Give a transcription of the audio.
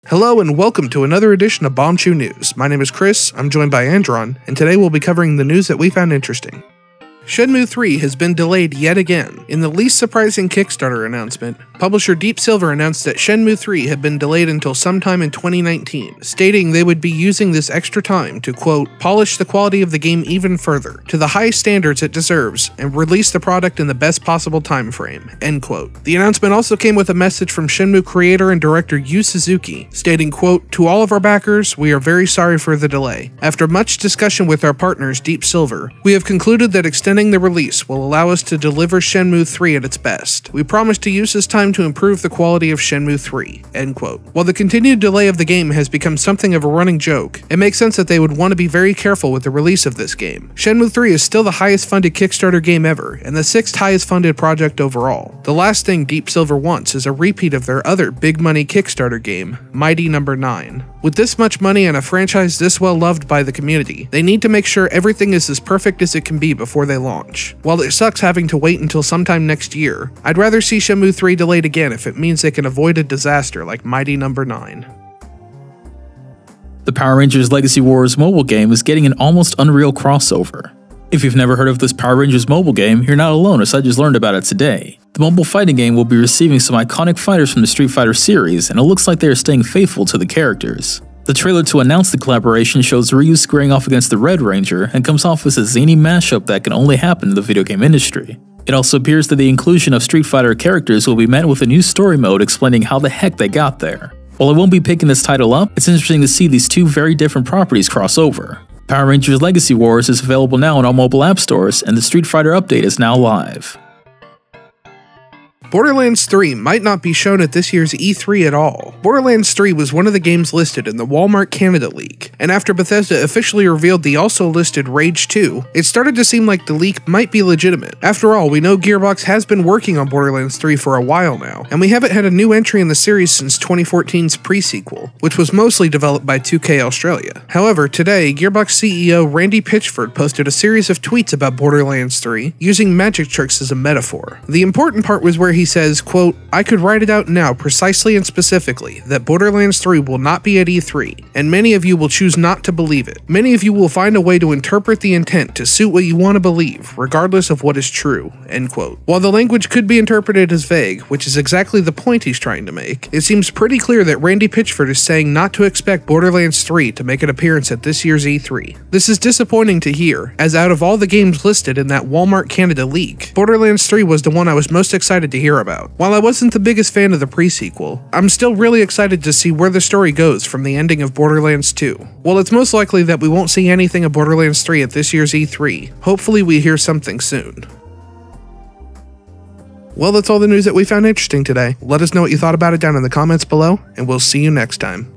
Hello and welcome to another edition of Bombchu News. My name is Chris, I'm joined by Andron, and today we'll be covering the news that we found interesting. Shenmue III has been delayed yet again. In the least surprising Kickstarter announcement, publisher Deep Silver announced that Shenmue III had been delayed until sometime in 2019, stating they would be using this extra time to, quote, polish the quality of the game even further, to the high standards it deserves, and release the product in the best possible time frame, end quote. The announcement also came with a message from Shenmue creator and director Yu Suzuki, stating, quote, to all of our backers, we are very sorry for the delay. After much discussion with our partners Deep Silver, we have concluded that extending the release will allow us to deliver Shenmue 3 at its best. We promise to use this time to improve the quality of Shenmue 3, end quote. While the continued delay of the game has become something of a running joke, it makes sense that they would want to be very careful with the release of this game. Shenmue 3 is still the highest funded Kickstarter game ever, and the 6th highest funded project overall. The last thing Deep Silver wants is a repeat of their other big money Kickstarter game, Mighty No. 9. With this much money and a franchise this well loved by the community, they need to make sure everything is as perfect as it can be before they launch. While it sucks having to wait until sometime next year, I'd rather see Shenmue 3 delayed again if it means they can avoid a disaster like Mighty No. 9. The Power Rangers Legacy Wars mobile game is getting an almost unreal crossover. If you've never heard of this Power Rangers mobile game, you're not alone as I just learned about it today. The mobile fighting game will be receiving some iconic fighters from the Street Fighter series, and it looks like they are staying faithful to the characters. The trailer to announce the collaboration shows Ryu squaring off against the Red Ranger and comes off as a zany mashup that can only happen in the video game industry. It also appears that the inclusion of Street Fighter characters will be met with a new story mode explaining how the heck they got there. While I won't be picking this title up, it's interesting to see these two very different properties cross over. Power Rangers Legacy Wars is available now in all mobile app stores, and the Street Fighter update is now live. Borderlands 3 might not be shown at this year's E3 at all. Borderlands 3 was one of the games listed in the Walmart Canada leak, and after Bethesda officially revealed the also listed Rage 2, it started to seem like the leak might be legitimate. After all, we know Gearbox has been working on Borderlands 3 for a while now, and we haven't had a new entry in the series since 2014's pre-sequel, which was mostly developed by 2K Australia. However, today, Gearbox CEO Randy Pitchford posted a series of tweets about Borderlands 3, using magic tricks as a metaphor. The important part was where he says, quote, I could write it out now precisely and specifically that Borderlands 3 will not be at E3, and many of you will choose not to believe it. Many of you will find a way to interpret the intent to suit what you want to believe, regardless of what is true, end quote. While the language could be interpreted as vague, which is exactly the point he's trying to make, it seems pretty clear that Randy Pitchford is saying not to expect Borderlands 3 to make an appearance at this year's E3. This is disappointing to hear, as out of all the games listed in that Walmart Canada leak, Borderlands 3 was the one I was most excited to hear about. While I wasn't the biggest fan of the pre-sequel, I'm still really excited to see where the story goes from the ending of Borderlands 2. While it's most likely that we won't see anything of Borderlands 3 at this year's E3, hopefully we hear something soon. Well, that's all the news that we found interesting today. Let us know what you thought about it down in the comments below, and we'll see you next time.